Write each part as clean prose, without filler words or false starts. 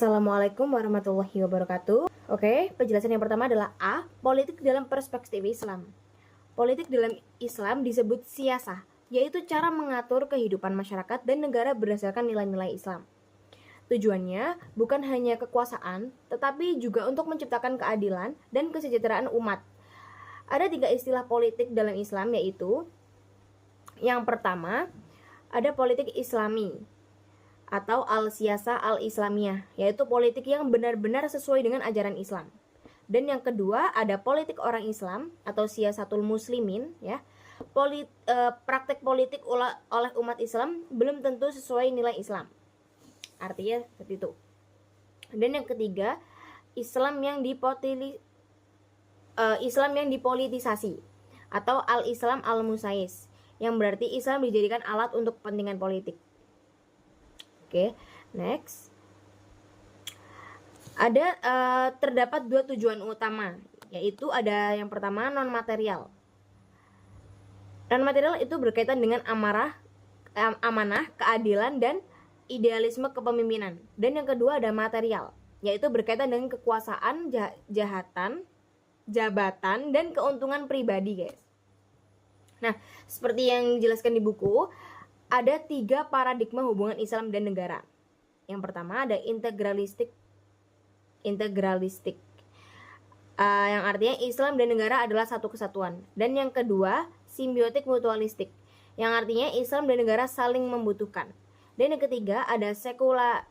Assalamualaikum warahmatullahi wabarakatuh. Oke, penjelasan yang pertama adalah A. Politik dalam perspektif Islam. Politik dalam Islam disebut siyasah, yaitu cara mengatur kehidupan masyarakat dan negara berdasarkan nilai-nilai Islam. Tujuannya bukan hanya kekuasaan, tetapi juga untuk menciptakan keadilan dan kesejahteraan umat. Ada 3 istilah politik dalam Islam, yaitu yang pertama, ada politik Islami atau al-siyasah al-islamiyah, yaitu politik yang benar-benar sesuai dengan ajaran Islam. Dan yang kedua ada politik orang Islam atau siyasatul muslimin, ya. Praktek politik oleh umat Islam belum tentu sesuai nilai Islam. Artinya seperti itu. Dan yang ketiga, Islam yang dipolitisasi atau al-Islam al-musayis, yang berarti Islam dijadikan alat untuk kepentingan politik. Oke, next. Ada terdapat 2 tujuan utama, yaitu ada yang pertama non-material. Non-material itu berkaitan dengan amanah, keadilan, dan idealisme kepemimpinan. Dan yang kedua ada material, yaitu berkaitan dengan kekuasaan, jabatan, dan keuntungan pribadi, guys. Nah, seperti yang dijelaskan di buku, ada 3 paradigma hubungan Islam dan negara. Yang pertama ada integralistik, yang artinya Islam dan negara adalah satu kesatuan. Dan yang kedua simbiotik mutualistik, yang artinya Islam dan negara saling membutuhkan. Dan yang ketiga ada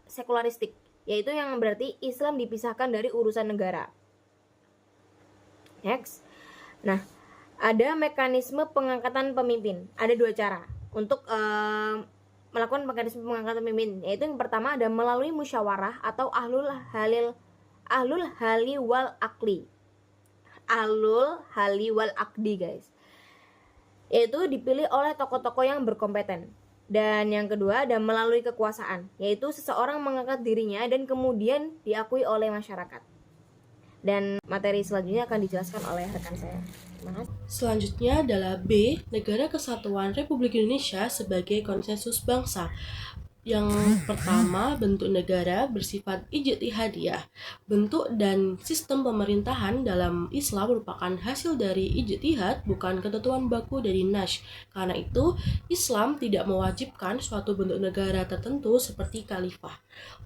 sekularistik, yaitu yang berarti Islam dipisahkan dari urusan negara. Next. Nah, ada mekanisme pengangkatan pemimpin. Ada 2 cara untuk melakukan mekanisme pengangkatan pemimpin, yaitu yang pertama ada melalui musyawarah atau ahlul hali wal akdi, guys, yaitu dipilih oleh tokoh-tokoh yang berkompeten. Dan yang kedua ada melalui kekuasaan, yaitu seseorang mengangkat dirinya dan kemudian diakui oleh masyarakat. Dan materi selanjutnya akan dijelaskan oleh rekan saya. Selanjutnya adalah B. Negara Kesatuan Republik Indonesia sebagai konsensus bangsa. Yang pertama, bentuk negara bersifat ijtihadiyah. Bentuk dan sistem pemerintahan dalam Islam merupakan hasil dari ijtihad, bukan ketentuan baku dari Nas. Karena itu, Islam tidak mewajibkan suatu bentuk negara tertentu seperti khalifah.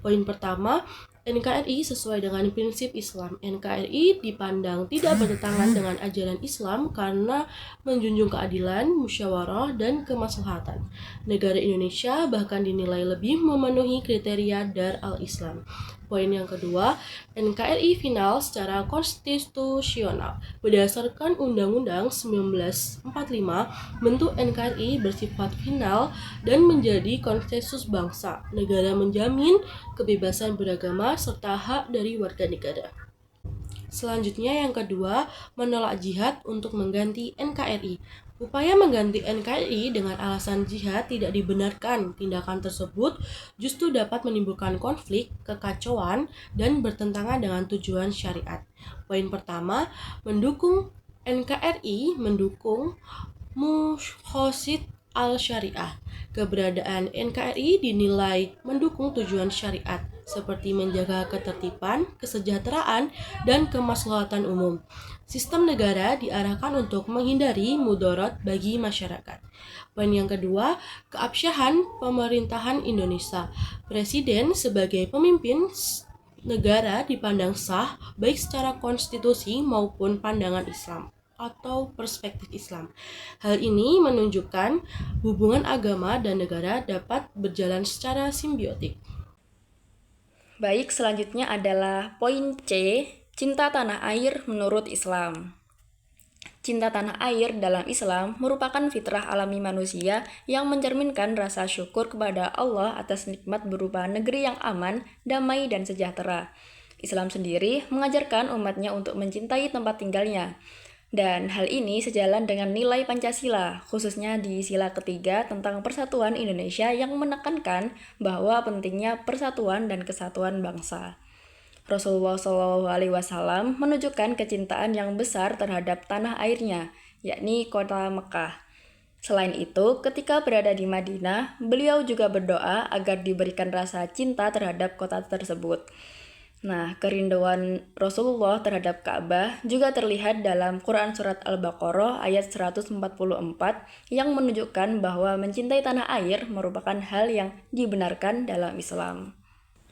Poin pertama, NKRI sesuai dengan prinsip Islam. NKRI dipandang tidak bertentangan dengan ajaran Islam karena menjunjung keadilan, musyawarah, dan kemaslahatan. Negara Indonesia bahkan dinilai lebih memenuhi kriteria Dar al-Islam. Poin yang kedua, NKRI final secara konstitusional. Berdasarkan Undang-Undang 1945, bentuk NKRI bersifat final dan menjadi konsensus bangsa. Negara menjamin kebebasan beragama serta hak dari warga negara. Selanjutnya yang kedua, menolak jihad untuk mengganti NKRI. Upaya mengganti NKRI dengan alasan jihad tidak dibenarkan. Tindakan tersebut justru dapat menimbulkan konflik, kekacauan, dan bertentangan dengan tujuan syariat. Poin pertama, mendukung NKRI mendukung muqasid al-syariah. Keberadaan NKRI dinilai mendukung tujuan syariat, seperti menjaga ketertiban, kesejahteraan, dan kemaslahatan umum. Sistem negara diarahkan untuk menghindari mudarat bagi masyarakat. Poin yang kedua, keabsahan pemerintahan Indonesia. Presiden sebagai pemimpin negara dipandang sah baik secara konstitusi maupun pandangan Islam atau perspektif Islam. Hal ini menunjukkan hubungan agama dan negara dapat berjalan secara simbiotik. Baik, selanjutnya adalah poin C, cinta tanah air menurut Islam. Cinta tanah air dalam Islam merupakan fitrah alami manusia yang mencerminkan rasa syukur kepada Allah atas nikmat berupa negeri yang aman, damai, dan sejahtera. Islam sendiri mengajarkan umatnya untuk mencintai tempat tinggalnya. Dan hal ini sejalan dengan nilai Pancasila, khususnya di sila ketiga tentang persatuan Indonesia yang menekankan bahwa pentingnya persatuan dan kesatuan bangsa. Rasulullah SAW menunjukkan kecintaan yang besar terhadap tanah airnya, yakni kota Mekah. Selain itu, ketika berada di Madinah, beliau juga berdoa agar diberikan rasa cinta terhadap kota tersebut. Nah, kerinduan Rasulullah terhadap Ka'bah juga terlihat dalam Quran Surat Al-Baqarah ayat 144 yang menunjukkan bahwa mencintai tanah air merupakan hal yang dibenarkan dalam Islam.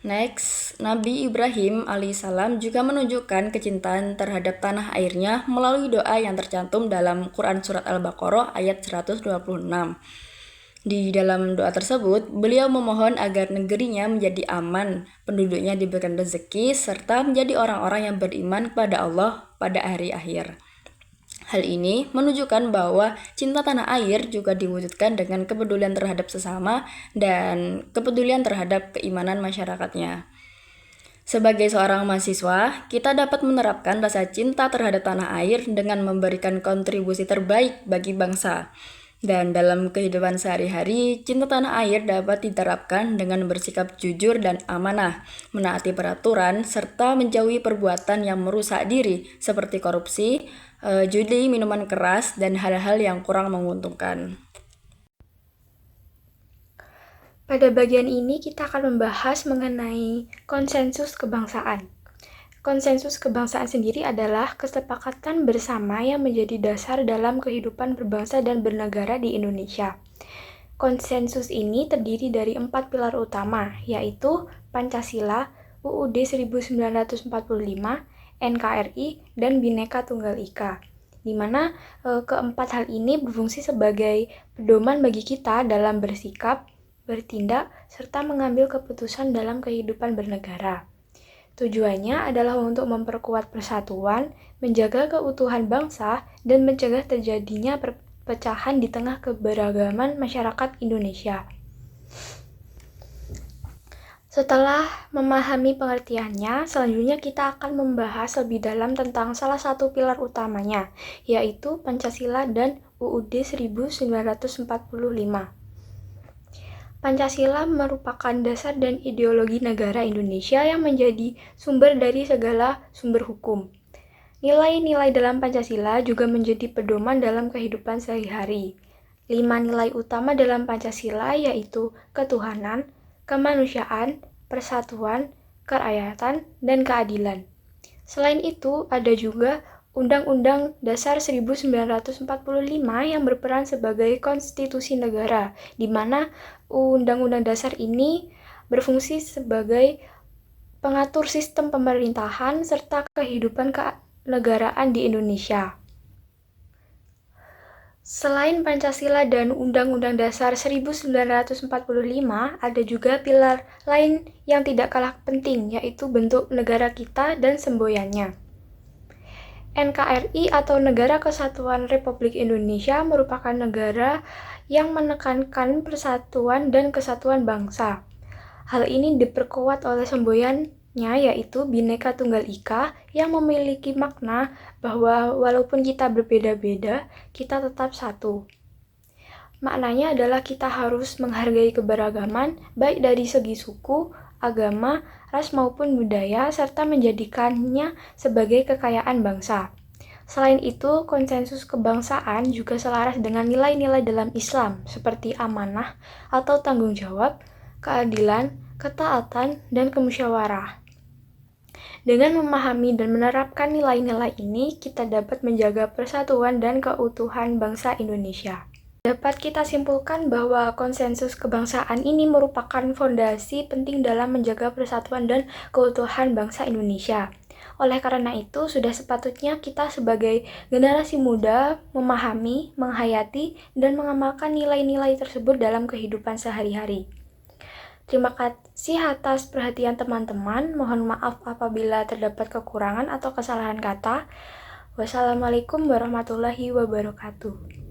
Next, Nabi Ibrahim alaihissalam juga menunjukkan kecintaan terhadap tanah airnya melalui doa yang tercantum dalam Quran Surat Al-Baqarah ayat 126. Di dalam doa tersebut, beliau memohon agar negerinya menjadi aman, penduduknya diberikan rezeki, serta menjadi orang-orang yang beriman kepada Allah pada hari akhir. Hal ini menunjukkan bahwa cinta tanah air juga diwujudkan dengan kepedulian terhadap sesama dan kepedulian terhadap keimanan masyarakatnya. Sebagai seorang mahasiswa, kita dapat menerapkan rasa cinta terhadap tanah air dengan memberikan kontribusi terbaik bagi bangsa. Dan dalam kehidupan sehari-hari, cinta tanah air dapat diterapkan dengan bersikap jujur dan amanah, menaati peraturan, serta menjauhi perbuatan yang merusak diri seperti korupsi, judi, minuman keras, dan hal-hal yang kurang menguntungkan. Pada bagian ini kita akan membahas mengenai konsensus kebangsaan. Konsensus kebangsaan sendiri adalah kesepakatan bersama yang menjadi dasar dalam kehidupan berbangsa dan bernegara di Indonesia. Konsensus ini terdiri dari 4 pilar utama, yaitu Pancasila, UUD 1945, NKRI, dan Bhinneka Tunggal Ika, di mana keempat hal ini berfungsi sebagai pedoman bagi kita dalam bersikap, bertindak, serta mengambil keputusan dalam kehidupan bernegara. Tujuannya adalah untuk memperkuat persatuan, menjaga keutuhan bangsa, dan mencegah terjadinya perpecahan di tengah keberagaman masyarakat Indonesia. Setelah memahami pengertiannya, selanjutnya kita akan membahas lebih dalam tentang salah satu pilar utamanya, yaitu Pancasila dan UUD 1945. Pancasila merupakan dasar dan ideologi negara Indonesia yang menjadi sumber dari segala sumber hukum. Nilai-nilai dalam Pancasila juga menjadi pedoman dalam kehidupan sehari-hari. 5 nilai utama dalam Pancasila yaitu ketuhanan, kemanusiaan, persatuan, kerakyatan, dan keadilan. Selain itu, ada juga Undang-Undang Dasar 1945 yang berperan sebagai konstitusi negara, di mana Undang-Undang Dasar ini berfungsi sebagai pengatur sistem pemerintahan serta kehidupan kenegaraan di Indonesia. Selain Pancasila dan Undang-Undang Dasar 1945, ada juga pilar lain yang tidak kalah penting, yaitu bentuk negara kita dan semboyannya. NKRI atau Negara Kesatuan Republik Indonesia merupakan negara yang menekankan persatuan dan kesatuan bangsa. Hal ini diperkuat oleh semboyannya yaitu Bhinneka Tunggal Ika yang memiliki makna bahwa walaupun kita berbeda-beda, kita tetap satu. Maknanya adalah kita harus menghargai keberagaman baik dari segi suku, agama, ras maupun budaya, serta menjadikannya sebagai kekayaan bangsa. Selain itu, konsensus kebangsaan juga selaras dengan nilai-nilai dalam Islam seperti amanah atau tanggung jawab, keadilan, ketaatan, dan kemusyawarah. Dengan memahami dan menerapkan nilai-nilai ini, kita dapat menjaga persatuan dan keutuhan bangsa Indonesia. Dapat kita simpulkan bahwa konsensus kebangsaan ini merupakan fondasi penting dalam menjaga persatuan dan keutuhan bangsa Indonesia. Oleh karena itu, sudah sepatutnya kita sebagai generasi muda memahami, menghayati, dan mengamalkan nilai-nilai tersebut dalam kehidupan sehari-hari. Terima kasih atas perhatian teman-teman. Mohon maaf apabila terdapat kekurangan atau kesalahan kata. Wassalamualaikum warahmatullahi wabarakatuh.